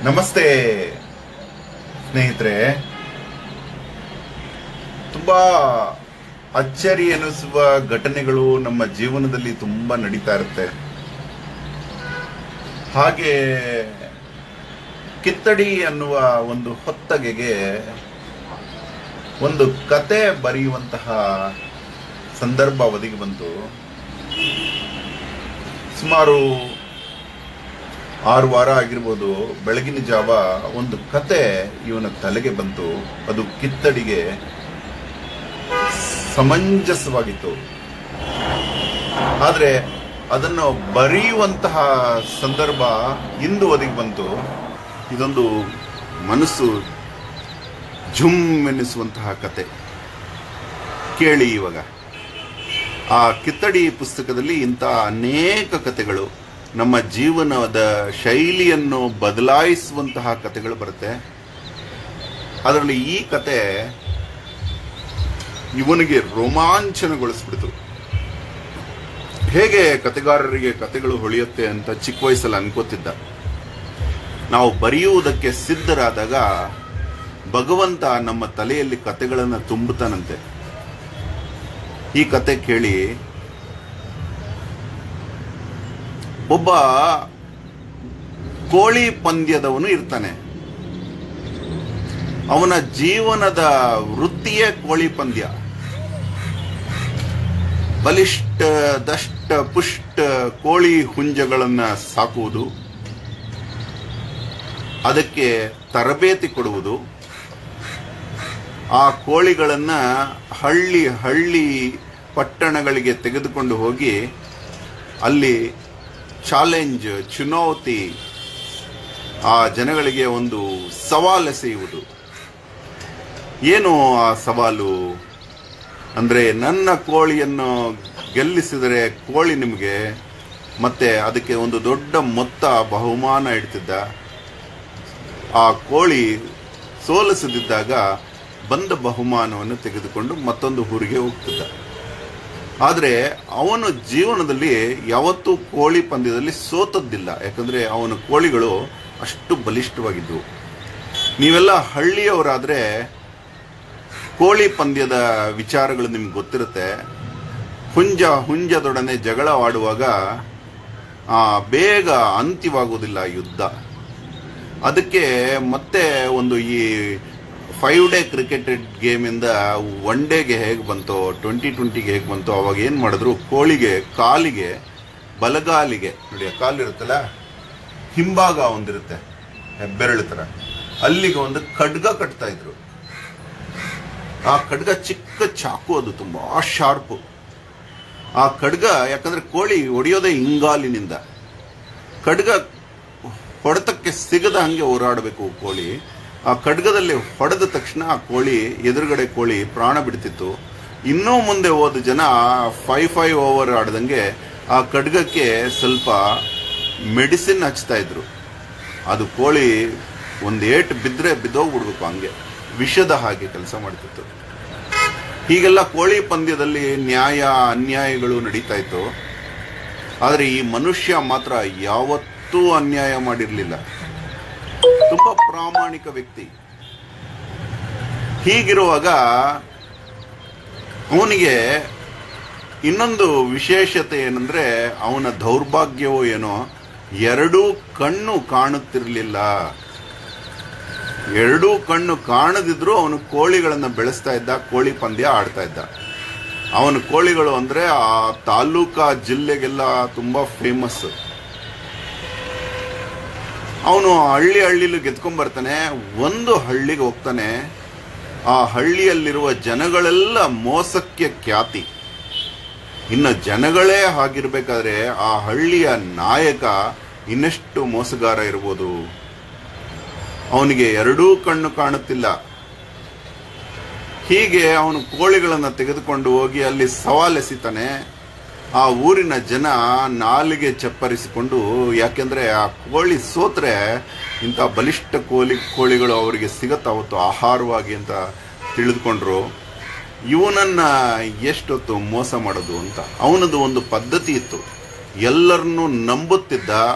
ನಮಸ್ತೆ ಸ್ನೇಹಿತರೆ. ತುಂಬಾ ಅಚ್ಚರಿ ಎನಿಸುವ ಘಟನೆಗಳು ನಮ್ಮ ಜೀವನದಲ್ಲಿ ತುಂಬಾ ನಡೀತಾ ಇರುತ್ತೆ. ಹಾಗೆ ಕಿತ್ತಡಿ ಅನ್ನುವ ಒಂದು ಹೊತ್ತಗೆಗೆ ಒಂದು ಕತೆ ಬರೆಯುವಂತಹ ಸಂದರ್ಭ ಒದಗಿ ಬಂತು. ಸುಮಾರು 6 ವಾರ ಆಗಿರ್ಬೋದು. ಬೆಳಗಿನ ಜಾವ ಒಂದು ಕತೆ ಇವನ ತಲೆಗೆ ಬಂತು. ಅದು ಕಿತ್ತಡಿಗೆ ಸಮಂಜಸವಾಗಿತ್ತು. ಆದ್ರೆ ಅದನ್ನು ಬರೆಯುವಂತಹ ಸಂದರ್ಭ ಇಂದು ಒದಗಿ ಬಂತು. ಇದೊಂದು ಮನಸ್ಸು ಝುಮ್ ಎನ್ನಿಸುವಂತಹ ಕತೆ. ಕೇಳಿ ಇವಾಗ. ಆ ಕಿತ್ತಡಿ ಪುಸ್ತಕದಲ್ಲಿ ಇಂಥ ಅನೇಕ ಕತೆಗಳು, ನಮ್ಮ ಜೀವನದ ಶೈಲಿಯನ್ನು ಬದಲಾಯಿಸುವಂತಹ ಕತೆಗಳು ಬರುತ್ತೆ. ಅದರಲ್ಲಿ ಈ ಕತೆ ಇವನಿಗೆ ರೋಮಾಂಚನಗೊಳಿಸ್ಬಿಡ್ತು. ಹೇಗೆ ಕತೆಗಾರರಿಗೆ ಕತೆಗಳು ಹೊಳೆಯುತ್ತೆ ಅಂತ ಚಿಕ್ಕ ವಯಸ್ಸಲ್ಲಿ ಅನ್ಕೋತಿದ್ದ. ನಾವು ಬರೆಯುವುದಕ್ಕೆ ಸಿದ್ಧರಾದಾಗ ಭಗವಂತ ನಮ್ಮ ತಲೆಯಲ್ಲಿ ಕತೆಗಳನ್ನು ತುಂಬುತ್ತಾನಂತೆ. ಈ ಕತೆ ಕೇಳಿ. ಒಬ್ಬ ಕೋಳಿ ಪಂದ್ಯದವನು ಇರ್ತಾನೆ. ಅವನ ಜೀವನದ ವೃತ್ತಿಯೇ ಕೋಳಿ ಪಂದ್ಯ. ಬಲಿಷ್ಠ ದಷ್ಟ ಪುಷ್ಟ ಕೋಳಿ ಹುಂಜಗಳನ್ನ ಸಾಕುವುದು, ಅದಕ್ಕೆ ತರಬೇತಿ ಕೊಡುವುದು, ಆ ಕೋಳಿಗಳನ್ನ ಹಳ್ಳಿ ಹಳ್ಳಿ ಪಟ್ಟಣಗಳಿಗೆ ತೆಗೆದುಕೊಂಡು ಹೋಗಿ ಅಲ್ಲಿ ಚಾಲೆಂಜ್, ಚುನೌತಿ, ಆ ಜನಗಳಿಗೆ ಒಂದು ಸವಾಲು ಎಸೆಯುವುದು. ಏನು ಆ ಸವಾಲು ಅಂದ್ರೆ, ನನ್ನ ಕೋಳಿಯನ್ನು ಗೆಲ್ಲಿಸಿದರೆ ಕೋಳಿ ನಿಮಗೆ, ಮತ್ತೆ ಅದಕ್ಕೆ ಒಂದು ದೊಡ್ಡ ಮೊತ್ತ ಬಹುಮಾನ ಇಡ್ತಿದ್ದ. ಆ ಕೋಳಿ ಸೋಲಿಸದಿದ್ದಾಗ ಬಂದ ಬಹುಮಾನವನ್ನು ತೆಗೆದುಕೊಂಡು ಮತ್ತೊಂದು ಊರಿಗೆ ಹೋಗ್ತಿದ್ದ. ಆದರೆ ಅವನ ಜೀವನದಲ್ಲಿ ಯಾವತ್ತೂ ಕೋಳಿ ಪಂದ್ಯದಲ್ಲಿ ಸೋತದ್ದಿಲ್ಲ. ಯಾಕಂದ್ರೆ ಅವನ ಕೋಳಿಗಳು ಅಷ್ಟು ಬಲಿಷ್ಠವಾಗಿದ್ವು. ನೀವೆಲ್ಲ ಹಳ್ಳಿಯವರಾದ್ರೆ ಕೋಳಿ ಪಂದ್ಯದ ವಿಚಾರಗಳು ನಿಮ್ಗೆ ಗೊತ್ತಿರುತ್ತೆ. ಹುಂಜದೊಡನೆ ಜಗಳವಾಡುವಾಗ ಬೇಗ ಅಂತ್ಯವಾಗುವುದಿಲ್ಲ ಯುದ್ಧ. ಅದಕ್ಕೆ ಮತ್ತೆ ಒಂದು ಈ 5 ಡೇ ಕ್ರಿಕೆಟ್ ಗೇಮ್ ಇಂದ 1 ಡೇಗೆ ಹೇಗೆ ಬಂತೋ, 2020ಗೆ ಹೇಗೆ ಬಂತೋ, ಅವಾಗ ಏನ್ ಮಾಡಿದ್ರು, ಕೋಳಿಗೆ ಕಾಲಿಗೆ, ಬಲಗಾಲಿಗೆ ನೋಡಿ, ಆ ಕಾಲಿರುತ್ತಲ್ಲ, ಹಿಂಭಾಗ ಒಂದಿರುತ್ತೆ ಹೆಬ್ಬೆರಳು ತರ, ಅಲ್ಲಿಗೆ ಒಂದು ಖಡ್ಗ ಕಟ್ತಾ ಇದ್ರು. ಆ ಖಡ್ಗ ಚಿಕ್ಕ ಚಾಕು, ಅದು ತುಂಬಾ ಶಾರ್ಪು. ಆ ಖಡ್ಗ, ಯಾಕಂದ್ರೆ ಕೋಳಿ ಹೊಡೆಯೋದೇ ಹಿಂಗಾಲಿನಿಂದ. ಖಡ್ಗ ಹೊಡೆತಕ್ಕೆ ಸಿಗದ ಹಂಗೆ ಹೋರಾಡಬೇಕು ಕೋಳಿ. ಆ ಖಡ್ಗದಲ್ಲಿ ಹೊಡೆದ ತಕ್ಷಣ ಆ ಕೋಳಿ, ಎದುರುಗಡೆ ಕೋಳಿ ಪ್ರಾಣ ಬಿಡ್ತಿತ್ತು. ಇನ್ನೂ ಮುಂದೆ ಹೋದ ಜನ 5 ಓವರ್ ಆಡ್ದಂಗೆ ಆ ಖಡ್ಗಕ್ಕೆ ಸ್ವಲ್ಪ ಮೆಡಿಸಿನ್ ಹಚ್ತಾ ಇದ್ರು. ಅದು ಕೋಳಿ ಒಂದು ಏಟು ಬಿದ್ದರೆ ಬಿದ್ದೋಗ್ಬಿಡ್ಬೇಕು, ಹಂಗೆ ವಿಷದ ಹಾಗೆ ಕೆಲಸ ಮಾಡ್ತಿತ್ತು. ಹೀಗೆಲ್ಲ ಕೋಳಿ ಪಂದ್ಯದಲ್ಲಿ ನ್ಯಾಯ ಅನ್ಯಾಯಗಳು ನಡೀತಾ ಇತ್ತು. ಆದರೆ ಈ ಮನುಷ್ಯ ಮಾತ್ರ ಯಾವತ್ತೂ ಅನ್ಯಾಯ ಮಾಡಿರಲಿಲ್ಲ. ತುಂಬಾ ಪ್ರಾಮಾಣಿಕ ವ್ಯಕ್ತಿ. ಹೀಗಿರುವಾಗ ಅವನಿಗೆ ಇನ್ನೊಂದು ವಿಶೇಷತೆ ಏನಂದ್ರೆ, ಅವನ ದೌರ್ಭಾಗ್ಯವೋ ಏನೋ, 2 ಕಣ್ಣು ಕಾಣುತ್ತಿರಲಿಲ್ಲ. 2 ಕಣ್ಣು ಕಾಣದಿದ್ರು ಅವನು ಕೋಳಿಗಳನ್ನ ಬೆಳೆಸ್ತಾ ಇದ್ದ, ಕೋಳಿ ಪಂದ್ಯ ಆಡ್ತಾ ಇದ್ದ. ಅವನ ಕೋಳಿಗಳು ಅಂದ್ರೆ ಆ ತಾಲೂಕಾ ಜಿಲ್ಲೆಗೆಲ್ಲ ತುಂಬಾ ಫೇಮಸ್. ಅವನು ಹಳ್ಳಿಲೂ ಗೆದ್ಕೊಂಡ್ಬರ್ತಾನೆ. ಒಂದು ಹಳ್ಳಿಗೆ ಹೋಗ್ತಾನೆ. ಆ ಹಳ್ಳಿಯಲ್ಲಿರುವ ಜನಗಳೆಲ್ಲ ಮೋಸಕ್ಕೆ ಖ್ಯಾತಿ. ಇನ್ನು ಜನಗಳೇ ಹಾಗಿರ್ಬೇಕಾದ್ರೆ ಆ ಹಳ್ಳಿಯ ನಾಯಕ ಇನ್ನೆಷ್ಟು ಮೋಸಗಾರ ಇರ್ಬೋದು. ಅವನಿಗೆ 2 ಕಣ್ಣು ಕಾಣುತ್ತಿಲ್ಲ. ಹೀಗೆ ಅವನು ಕೋಳಿಗಳನ್ನ ತೆಗೆದುಕೊಂಡು ಹೋಗಿ ಅಲ್ಲಿ ಸವಾಲೆಸಿತಾನೆ. ಆ ಊರಿನ ಜನ ನಾಲಿಗೆ ಚಪ್ಪರಿಸಿಕೊಂಡು, ಯಾಕೆಂದ್ರೆ ಆ ಕೋಳಿ ಸೋತ್ರೆ ಇಂಥ ಬಲಿಷ್ಠ ಕೋಳಿಗಳು ಅವರಿಗೆ ಸಿಗತ್ತಾವತ್ತು ಆಹಾರವಾಗಿ ಅಂತ ತಿಳಿದುಕೊಂಡ್ರು. ಇವನನ್ನ ಎಷ್ಟೊತ್ತು ಮೋಸ ಮಾಡೋದು ಅಂತ. ಅವನದು ಒಂದು ಪದ್ಧತಿ ಇತ್ತು. ಎಲ್ಲರನ್ನೂ ನಂಬುತ್ತಿದ್ದ,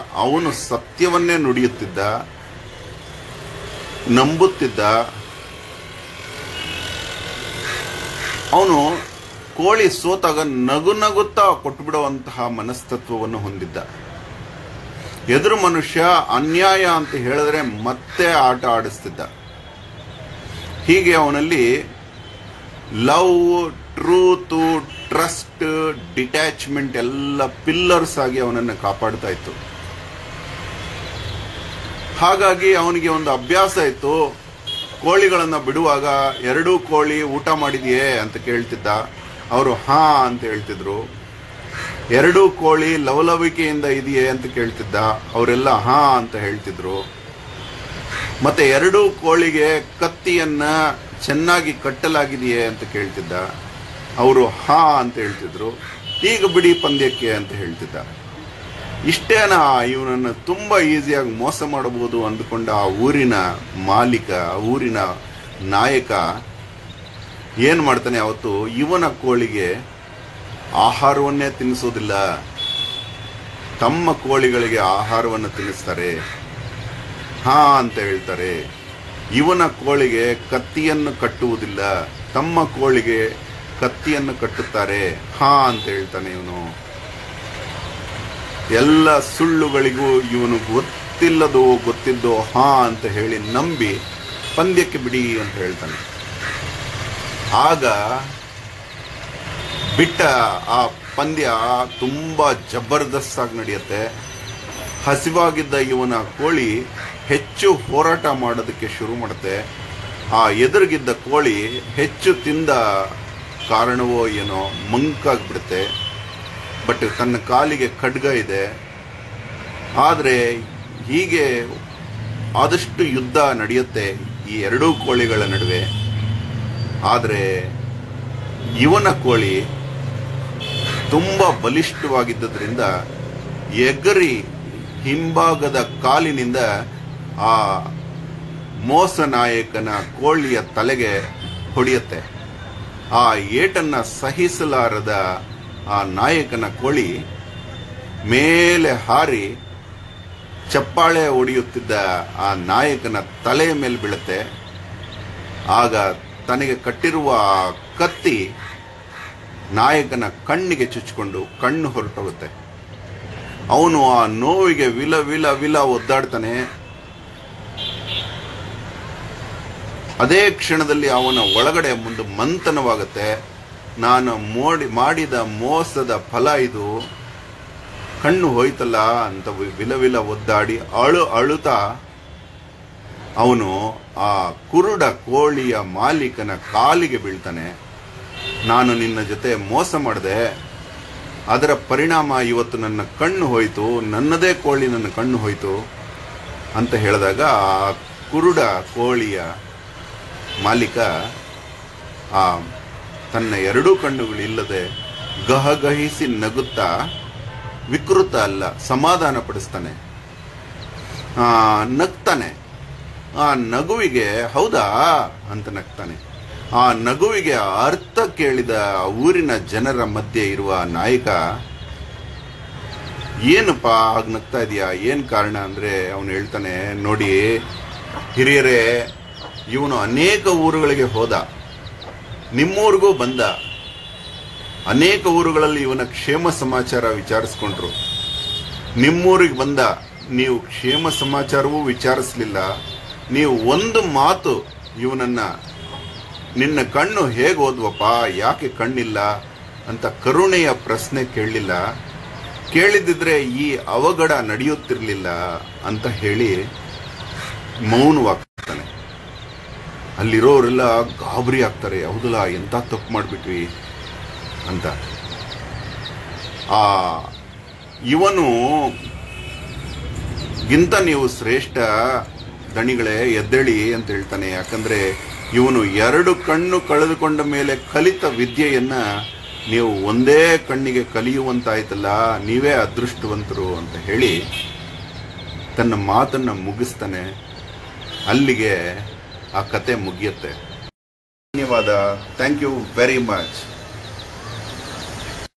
ಅವನು ಸತ್ಯವನ್ನೇ ನುಡಿಯುತ್ತಿದ್ದ. ನಂಬುತ್ತಿದ್ದ. ಅವನು ಕೋಳಿ ಸೋತಾಗ ನಗು ನಗುತ್ತಾ ಕೊಟ್ಟುಬಿಡುವಂತಹ ಮನಸ್ತತ್ವವನ್ನು ಹೊಂದಿದ್ದ. ಎದುರು ಮನುಷ್ಯ ಅನ್ಯಾಯ ಅಂತ ಹೇಳಿದ್ರೆ ಮತ್ತೆ ಆಟ ಆಡಿಸ್ತಿದ್ದ. ಹೀಗೆ ಅವನಲ್ಲಿ ಲವ್, ಟ್ರೂತ್, ಟ್ರಸ್ಟ್, ಡಿಟ್ಯಾಚ್ಮೆಂಟ್ ಎಲ್ಲ ಪಿಲ್ಲರ್ಸ್ ಆಗಿ ಅವನನ್ನು ಕಾಪಾಡ್ತಾ ಇತ್ತು. ಹಾಗಾಗಿ ಅವನಿಗೆ ಒಂದು ಅಭ್ಯಾಸ ಇತ್ತು. ಕೋಳಿಗಳನ್ನು ಬಿಡುವಾಗ 2 ಕೋಳಿ ಊಟ ಮಾಡಿದೆಯೇ ಅಂತ ಕೇಳ್ತಿದ್ದ. ಅವರು ಹಾ ಅಂತ ಹೇಳ್ತಿದ್ರು. 2 ಕೋಳಿ ಲವಲವಿಕೆಯಿಂದ ಇದೆಯೇ ಅಂತ ಕೇಳ್ತಿದ್ದ. ಅವರೆಲ್ಲ ಹಾ ಅಂತ ಹೇಳ್ತಿದ್ರು. ಮತ್ತೆ 2 ಕೋಳಿಗೆ ಕತ್ತಿಯನ್ನ ಚೆನ್ನಾಗಿ ಕಟ್ಟಲಾಗಿದೆಯೇ ಅಂತ ಕೇಳ್ತಿದ್ದ. ಅವರು ಹಾ ಅಂತ ಹೇಳ್ತಿದ್ರು. ಈಗ ಬಿಡಿ ಪಂದ್ಯಕ್ಕೆ ಅಂತ ಹೇಳ್ತಿದ್ದ. ಇಷ್ಟೇನಾ, ಇವನನ್ನು ತುಂಬಾ ಈಸಿಯಾಗಿ ಮೋಸ ಮಾಡಬಹುದು ಅಂದುಕೊಂಡ ಆ ಊರಿನ ಮಾಲೀಕ, ಊರಿನ ನಾಯಕ ಏನ್ ಮಾಡ್ತಾನೆ, ಅವತ್ತು ಇವನ ಕೋಳಿಗೆ ಆಹಾರವನ್ನೇ ತಿನ್ನಿಸೋದಿಲ್ಲ, ತಮ್ಮ ಕೋಳಿಗಳಿಗೆ ಆಹಾರವನ್ನು ತಿನ್ನಿಸ್ತಾರೆ. ಹಾ ಅಂತ ಹೇಳ್ತಾರೆ. ಇವನ ಕೋಳಿಗೆ ಕತ್ತಿಯನ್ನು ಕಟ್ಟುವುದಿಲ್ಲ, ತಮ್ಮ ಕೋಳಿಗೆ ಕತ್ತಿಯನ್ನು ಕಟ್ಟುತ್ತಾರೆ. ಹಾ ಅಂತ ಹೇಳ್ತಾನೆ ಇವನು. ಎಲ್ಲ ಸುಳ್ಳುಗಳಿಗೂ ಇವನು ಗೊತ್ತಿದ್ದೋ ಹಾ ಅಂತ ಹೇಳಿ ನಂಬಿ ಪಂದ್ಯಕ್ಕೆ ಬಿಡಿ ಅಂತ ಹೇಳ್ತಾನೆ. ಆಗ ಬಿಟ್ಟ ಆ ಪಂದ್ಯ ತುಂಬಾ ಜಬರ್ದಸ್ತ್ ಆಗಿ ನಡೆಯುತ್ತೆ. ಹಸಿವಾಗಿದ್ದ ಇವನ ಕೋಳಿ ಹೆಚ್ಚು ಹೋರಾಟ ಮಾಡೋದಕ್ಕೆ ಶುರು ಮಾಡುತ್ತೆ. ಆ ಎದುರಿಗಿದ್ದ ಕೋಳಿ ಹೆಚ್ಚು ತಿಂದ ಕಾರಣವೋ ಏನೋ ಮಂಕಾಗ್ಬಿಡುತ್ತೆ. ಬಟ್ ತನ್ನ ಕಾಲಿಗೆ ಖಡ್ಗ ಇದೆ. ಆದರೆ ಹೀಗೆ ಆದಷ್ಟು ಯುದ್ಧ ನಡೆಯುತ್ತೆ ಈ 2 ಕೋಳಿಗಳ ನಡುವೆ. ಆದರೆ ಇವನ ಕೋಳಿ ತುಂಬಾ ಬಲಿಷ್ಠವಾಗಿದ್ದರಿಂದ ಎಗರಿ ಹಿಂಭಾಗದ ಕಾಲಿನಿಂದ ಆ ಮೋಸ ನಾಯಕನ ಕೋಳಿಯ ತಲೆಗೆ ಹೊಡೆಯುತ್ತೆ. ಆ ಏಟನ್ನ ಸಹಿಸಲಾರದ ಆ ನಾಯಕನ ಕೋಳಿ ಮೇಲೆ ಹಾರಿ ಚಪ್ಪಾಳೆ ಹೊಡೆಯುತ್ತಿದ್ದ ಆ ನಾಯಕನ ತಲೆಯ ಮೇಲೆ ಬೀಳುತ್ತೆ. ಆಗ ತನಗೆ ಕಟ್ಟಿರುವ ಕತ್ತಿ ನಾಯಕನ ಕಣ್ಣಿಗೆ ಚುಚ್ಚಿಕೊಂಡು ಕಣ್ಣು ಹೊರಟೋಗುತ್ತೆ. ಅವನು ಆ ನೋವಿಗೆ ವಿಲ ವಿಲ ವಿಲ ಒದ್ದಾಡ್ತಾನೆ. ಅದೇ ಕ್ಷಣದಲ್ಲಿ ಅವನ ಒಳಗಡೆ ಒಂದು ಮಂಥನವಾಗುತ್ತೆ. ನಾನು ಮಾಡಿದ ಮೋಸದ ಫಲ ಇದು, ಕಣ್ಣು ಹೋಯ್ತಲ್ಲ ಅಂತ ವಿಲ ವಿಲ ಒದ್ದಾಡಿ ಅಳುತ್ತಾ ಅವನು ಆ ಕುರುಡ ಕೋಳಿಯ ಮಾಲೀಕನ ಕಾಲಿಗೆ ಬೀಳ್ತಾನೆ. ನಾನು ನಿನ್ನ ಜೊತೆ ಮೋಸ ಮಾಡಿದೆ, ಅದರ ಪರಿಣಾಮ ಇವತ್ತು ನನ್ನ ಕಣ್ಣು ಹೋಯಿತು, ನನ್ನದೇ ಕೋಳಿ ನನ್ನ ಕಣ್ಣು ಹೋಯಿತು ಅಂತ ಹೇಳಿದಾಗ ಆ ಕುರುಡ ಕೋಳಿಯ ಮಾಲೀಕ ಆ ತನ್ನ 2 ಕಣ್ಣುಗಳಿಲ್ಲದೆ ಗಹಗಹಿಸಿ ನಗುತ್ತಾ, ವಿಕೃತ ಅಲ್ಲ, ಸಮಾಧಾನ ಪಡಿಸ್ತಾನೆ, ನಗ್ತಾನೆ. ಆ ನಗುವಿಗೆ ಹೌದಾ ಅಂತ ನಗ್ತಾನೆ. ಆ ನಗುವಿಗೆ ಅರ್ಥ ಕೇಳಿದ ಊರಿನ ಜನರ ಮಧ್ಯೆ ಇರುವ ನಾಯಕ, ಏನಪ್ಪ ಹಾಗೆ ನಗ್ತಾ ಇದೆಯಾ, ಏನ್ ಕಾರಣ ಅಂದ್ರೆ ಅವನು ಹೇಳ್ತಾನೆ, ನೋಡಿ ಹಿರಿಯರೇ, ಇವನು ಅನೇಕ ಊರುಗಳಿಗೆ ಹೋದ, ನಿಮ್ಮೂರಿಗೂ ಬಂದ, ಅನೇಕ ಊರುಗಳಲ್ಲಿ ಇವನ ಕ್ಷೇಮ ಸಮಾಚಾರ ವಿಚಾರಿಸ್ಕೊಂಡ್ರು. ನಿಮ್ಮೂರಿಗೆ ಬಂದ, ನೀವು ಕ್ಷೇಮ ಸಮಾಚಾರವೂ ವಿಚಾರಿಸಲಿಲ್ಲ. ನೀವು ಒಂದು ಮಾತು ಇವನನ್ನ, ನಿನ್ನ ಕಣ್ಣು ಹೇಗೆ ಹೋದ್ವಪ್ಪ, ಯಾಕೆ ಕಣ್ಣಿಲ್ಲ ಅಂತ ಕರುಣೆಯ ಪ್ರಶ್ನೆ ಕೇಳಲಿಲ್ಲ. ಕೇಳಿದಿದ್ರೆ ಈ ಅವಘಡ ನಡೆಯುತ್ತಿರಲಿಲ್ಲ ಅಂತ ಹೇಳಿ ಮೌನವಾಗ್ತಾನೆ. ಅಲ್ಲಿರೋರೆಲ್ಲ ಗಾಬರಿ ಆಗ್ತಾರೆ, ಹೌದಲ್ಲ ಎಂತ ತಪ್ಪು ಮಾಡಿಬಿಟ್ವಿ ಅಂತ. ಇವನು ಗಿಂತ ನೀವು ಶ್ರೇಷ್ಠ ದಣಿಗಳೇ, ಎದ್ದೇಳಿ ಅಂತ ಹೇಳ್ತಾನೆ. ಯಾಕಂದ್ರೆ ಇವನು 2 ಕಣ್ಣು ಕಳೆದುಕೊಂಡ ಮೇಲೆ ಕಲಿತ ವಿದ್ಯೆಯನ್ನ ನೀವು ಒಂದೇ ಕಣ್ಣಿಗೆ ಕಲಿಯುವಂತಾಯ್ತಲ್ಲ, ನೀವೇ ಅದೃಷ್ಟವಂತರು ಅಂತ ಹೇಳಿ ತನ್ನ ಮಾತನ್ನ ಮುಗಿಸ್ತಾನೆ. ಅಲ್ಲಿಗೆ ಆ ಕತೆ ಮುಗಿಯುತ್ತೆ. ಧನ್ಯವಾದ. Thank you very much.